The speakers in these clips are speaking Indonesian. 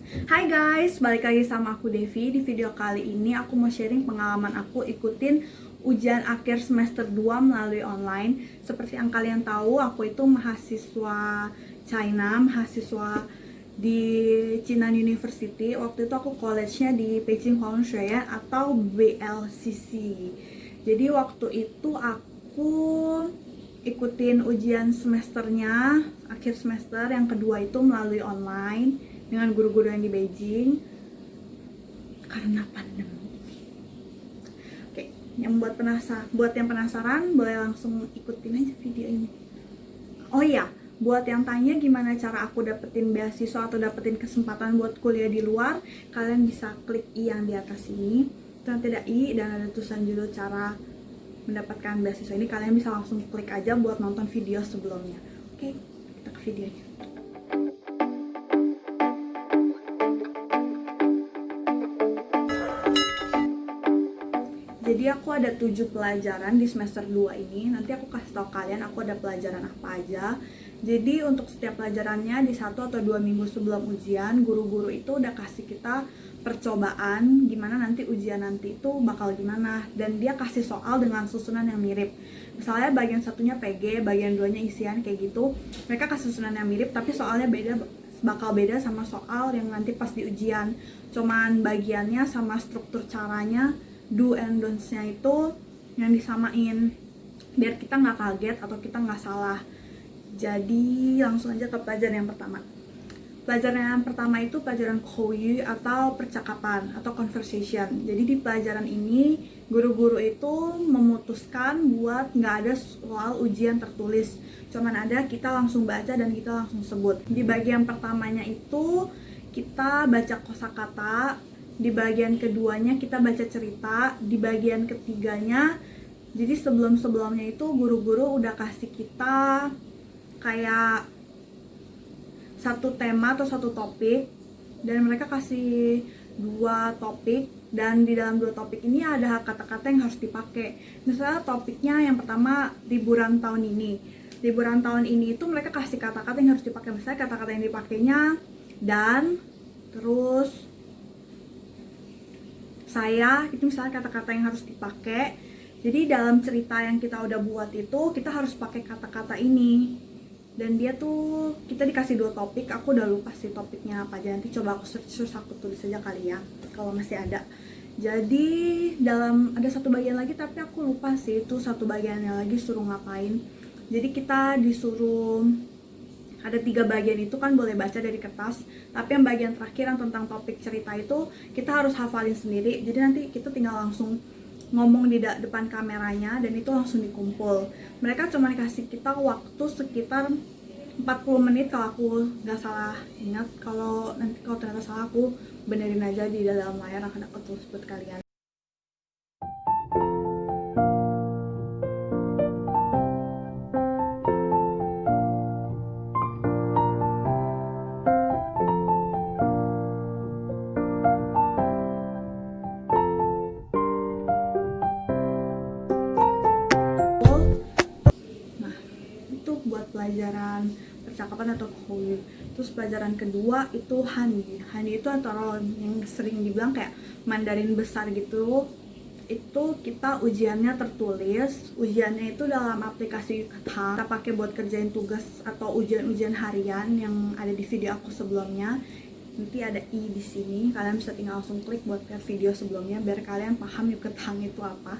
Hai guys, balik lagi sama aku Devi. Di video kali ini aku mau sharing pengalaman aku ikutin ujian akhir semester 2 melalui online. Seperti yang kalian tahu, aku itu mahasiswa China, mahasiswa di Chinan University. Waktu itu aku college-nya di Beijing Conservatory atau BLCC. Jadi waktu itu aku ikutin ujian semesternya, akhir semester yang kedua itu melalui online dengan guru-guru yang di Beijing karena pandemi. Oke, buat yang penasaran boleh langsung ikutin aja video ini. Oh iya, buat yang tanya gimana cara aku dapetin beasiswa atau dapetin kesempatan buat kuliah di luar, kalian bisa klik i yang di atas ini. Itu nanti ada i dan ada tulisan judul cara mendapatkan beasiswa ini. Kalian bisa langsung klik aja buat nonton video sebelumnya. Oke, kita ke videonya. Jadi aku ada 7 pelajaran di semester 2 ini. Nanti aku kasih tahu kalian aku ada pelajaran apa aja. Jadi untuk setiap pelajarannya di 1 atau 2 minggu sebelum ujian, guru-guru itu udah kasih kita percobaan gimana nanti ujian nanti itu bakal gimana, dan dia kasih soal dengan susunan yang mirip. Misalnya bagian satunya PG, bagian 2-nya isian kayak gitu. Mereka kasih susunan yang mirip tapi soalnya bakal beda sama soal yang nanti pas di ujian. Cuman bagiannya sama struktur caranya, do and don'ts-nya itu yang disamain biar kita nggak kaget atau kita nggak salah. Jadi langsung aja ke pelajaran yang pertama. Pelajaran yang pertama itu pelajaran Kouyu atau percakapan atau conversation. Jadi di pelajaran ini guru-guru itu memutuskan buat nggak ada soal ujian tertulis, cuman ada kita langsung baca dan kita langsung sebut. Di bagian pertamanya itu kita baca kosakata, di bagian keduanya kita baca cerita, di bagian ketiganya jadi sebelum-sebelumnya itu guru-guru udah kasih kita kayak satu tema atau satu topik, dan mereka kasih 2 topik, dan di dalam 2 topik ini ada kata-kata yang harus dipakai. Misalnya topiknya yang pertama liburan tahun ini. Liburan tahun ini itu mereka kasih kata-kata yang harus dipakai. Misalnya kata-kata yang dipakainya dan, terus saya, itu misalnya kata-kata yang harus dipakai. Jadi dalam cerita yang kita udah buat itu kita harus pakai kata-kata ini. Dan dia tuh, kita dikasih 2 topik, aku udah lupa sih topiknya apa aja. Nanti coba aku search aku tulis aja kali ya kalau masih ada. Jadi ada satu bagian lagi tapi aku lupa sih itu satu bagiannya lagi suruh ngapain. Jadi kita disuruh ada 3 bagian itu kan boleh baca dari kertas, tapi yang bagian terakhir yang tentang topik cerita itu kita harus hafalin sendiri. Jadi nanti kita tinggal langsung ngomong di depan kameranya dan itu langsung dikumpul. Mereka cuma kasih kita waktu sekitar 40 menit kalau aku nggak salah ingat. Kalau ternyata salah aku benerin aja di dalam layar, akan aku tulis buat kalian. Buat pelajaran percakapan atau Kouyu. Terus pelajaran kedua itu Hani. Hani itu antara yang sering dibilang kayak Mandarin besar gitu. Itu kita ujiannya tertulis. Ujiannya itu dalam aplikasi Yucatang. Kita pakai buat kerjain tugas atau ujian-ujian harian yang ada di video aku sebelumnya. Nanti ada i di sini. Kalian bisa tinggal langsung klik buat lihat video sebelumnya biar kalian paham Yucatang itu apa.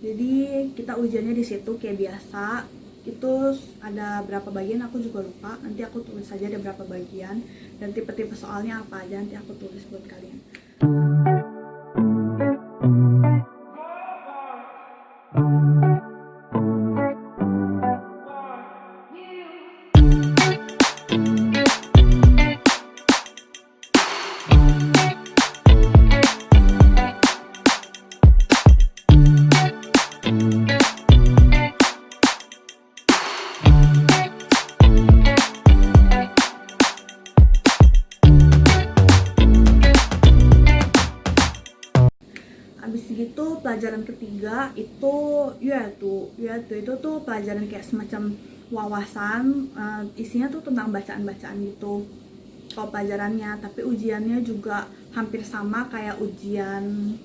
Jadi kita ujiannya di situ kayak biasa. Itu ada berapa bagian aku juga lupa, nanti aku tulis saja ada berapa bagian dan tipe-tipe soalnya apa aja, nanti aku tulis buat kalian. Habis gitu pelajaran ketiga itu Yuatu itu tuh pelajaran kayak semacam wawasan, isinya tuh tentang bacaan-bacaan gitu. kalau pelajarannya, tapi ujiannya juga hampir sama kayak ujian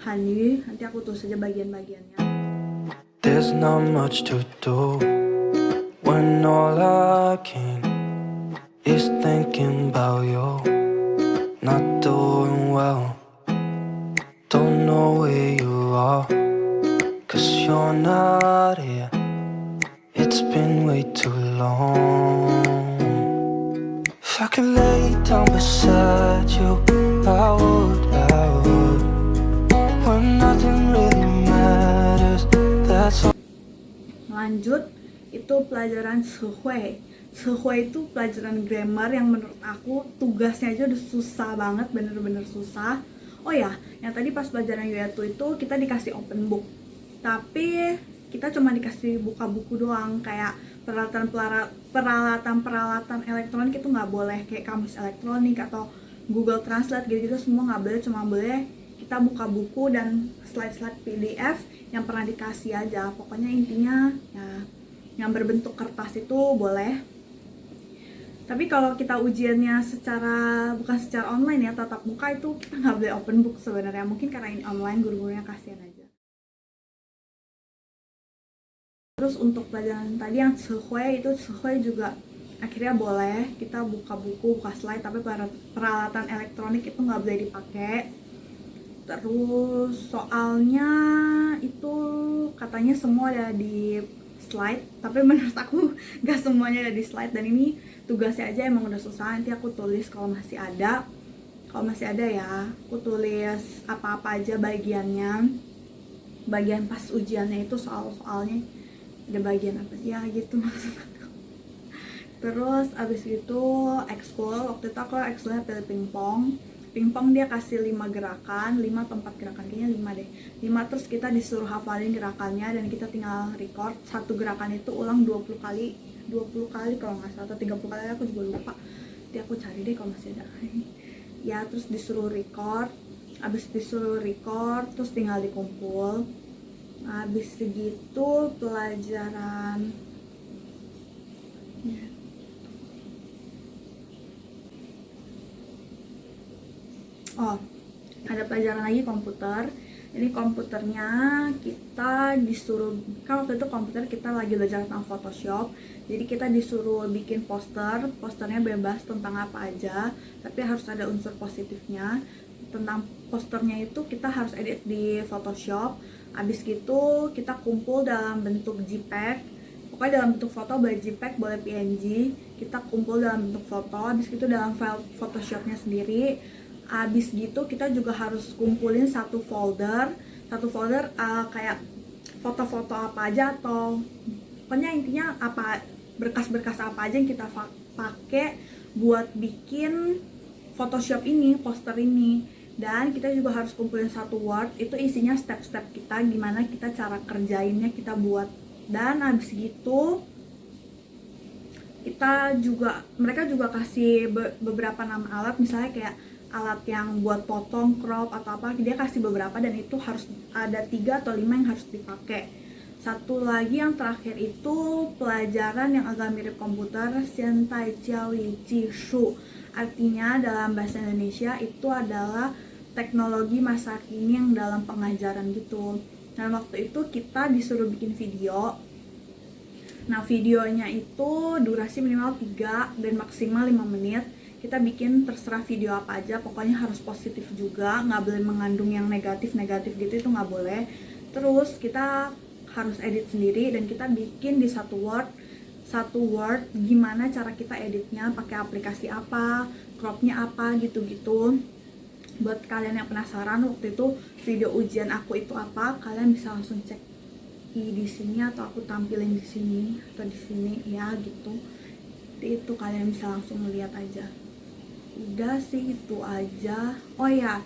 Hanyu. Nanti aku tulis saja bagian-bagiannya. There's not much to do when all I can is thinking about you. Not doing well, don't know where you are, 'cause you're not here. It's been way too long. If I could lay down beside you, I would, when nothing really matters, that's all. Lanjut, itu pelajaran Sehui. Sehui itu pelajaran grammar yang menurut aku tugasnya aja udah susah banget, bener-bener susah. Oh ya, yang tadi pas pelajaran Yuetu itu kita dikasih open book, tapi kita cuma dikasih buka buku doang. Kayak peralatan elektronik itu nggak boleh, kayak kamus elektronik atau Google Translate gitu-gitu semua nggak boleh, cuma boleh kita buka buku dan slide-slide PDF yang pernah dikasih aja. Pokoknya intinya ya yang berbentuk kertas itu boleh. Tapi kalau kita ujiannya bukan secara online ya, tatap muka, itu kita nggak boleh open book sebenarnya. Mungkin karena ini online, guru-gurunya kasihan aja. Terus untuk pelajaran tadi yang Sehui juga akhirnya boleh kita buka buku, buka slide, tapi peralatan elektronik itu nggak boleh dipakai. Terus soalnya itu katanya semua ada di slide, tapi menurut aku gak semuanya ada di slide, dan ini tugasnya aja emang udah susah. Nanti aku tulis kalau masih ada ya, aku tulis apa-apa aja bagiannya, bagian pas ujiannya itu soalnya ada bagian apa ya gitu maksud aku. Terus abis itu ekskul, waktu itu aku ekskulnya pilih pingpong dia kasih 5 gerakan, 5 atau 4 gerakan, kayaknya 5 deh, 5. Terus kita disuruh hafalin gerakannya dan kita tinggal record. Satu gerakan itu ulang 20 kali kalau nggak salah, atau 30 kali, aku juga lupa. Nanti aku cari deh kalau masih ada. Ya, terus disuruh record, abis disuruh record terus tinggal dikumpul. Habis segitu pelajaran ada pelajaran lagi komputer. Ini komputernya kita disuruh, kan waktu itu komputer kita lagi belajar tentang Photoshop, jadi kita disuruh bikin posternya bebas tentang apa aja, tapi harus ada unsur positifnya. Tentang posternya itu kita harus edit di Photoshop. Abis gitu kita kumpul dalam bentuk JPEG, pokoknya dalam bentuk foto, boleh JPEG boleh PNG, kita kumpul dalam bentuk foto. Abis gitu dalam file Photoshopnya sendiri. Abis gitu kita juga harus kumpulin satu folder kayak foto-foto apa aja, atau pokoknya intinya apa berkas-berkas apa aja yang kita pakai buat bikin Photoshop ini, poster ini. Dan kita juga harus kumpulin satu Word, itu isinya step-step kita, gimana kita cara kerjainnya kita buat. Dan habis gitu mereka juga kasih beberapa nama alat, misalnya kayak alat yang buat potong, crop atau apa, dia kasih beberapa, dan itu harus ada 3 atau 5 yang harus dipakai. Satu lagi yang terakhir itu pelajaran yang agak mirip komputer, Xiantai Jiaoyi Jishu. Artinya dalam bahasa Indonesia itu adalah teknologi masa kini yang dalam pengajaran gitu. Dan waktu itu kita disuruh bikin video. Nah, videonya itu durasi minimal 3 dan maksimal 5 menit. Kita bikin terserah video apa aja, pokoknya harus positif juga, nggak boleh mengandung yang negatif-negatif gitu, itu nggak boleh. Terus kita harus edit sendiri, dan kita bikin di satu Word gimana cara kita editnya, pakai aplikasi apa, cropnya apa, gitu-gitu. Buat kalian yang penasaran waktu itu video ujian aku itu apa, kalian bisa langsung cek di sini, atau aku tampilin di sini atau di sini ya gitu. Jadi itu kalian bisa langsung melihat aja. Udah sih itu aja. Oh ya,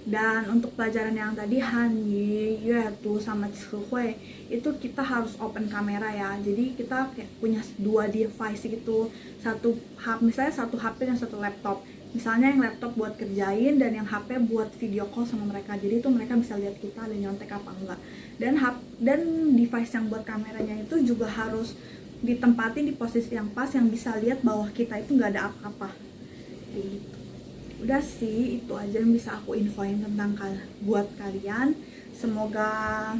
dan untuk pelajaran yang tadi Hanyu, Yuetu sama Tsuhui itu kita harus open kamera ya. Jadi kita kayak punya 2 device gitu. Misalnya satu HP dan satu laptop. Misalnya yang laptop buat kerjain dan yang HP buat video call sama mereka. Jadi itu mereka bisa lihat kita ada nyontek apa enggak. Dan device yang buat kameranya itu juga harus ditempatin di posisi yang pas, yang bisa lihat bahwa kita itu nggak ada apa-apa. gitu. Udah sih, itu aja yang bisa aku infoin tentang buat kalian. Semoga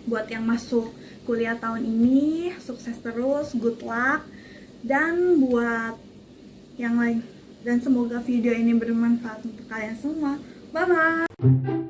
buat yang masuk kuliah tahun ini sukses terus, good luck. Dan buat yang lain, dan semoga video ini bermanfaat untuk kalian semua. Bye bye.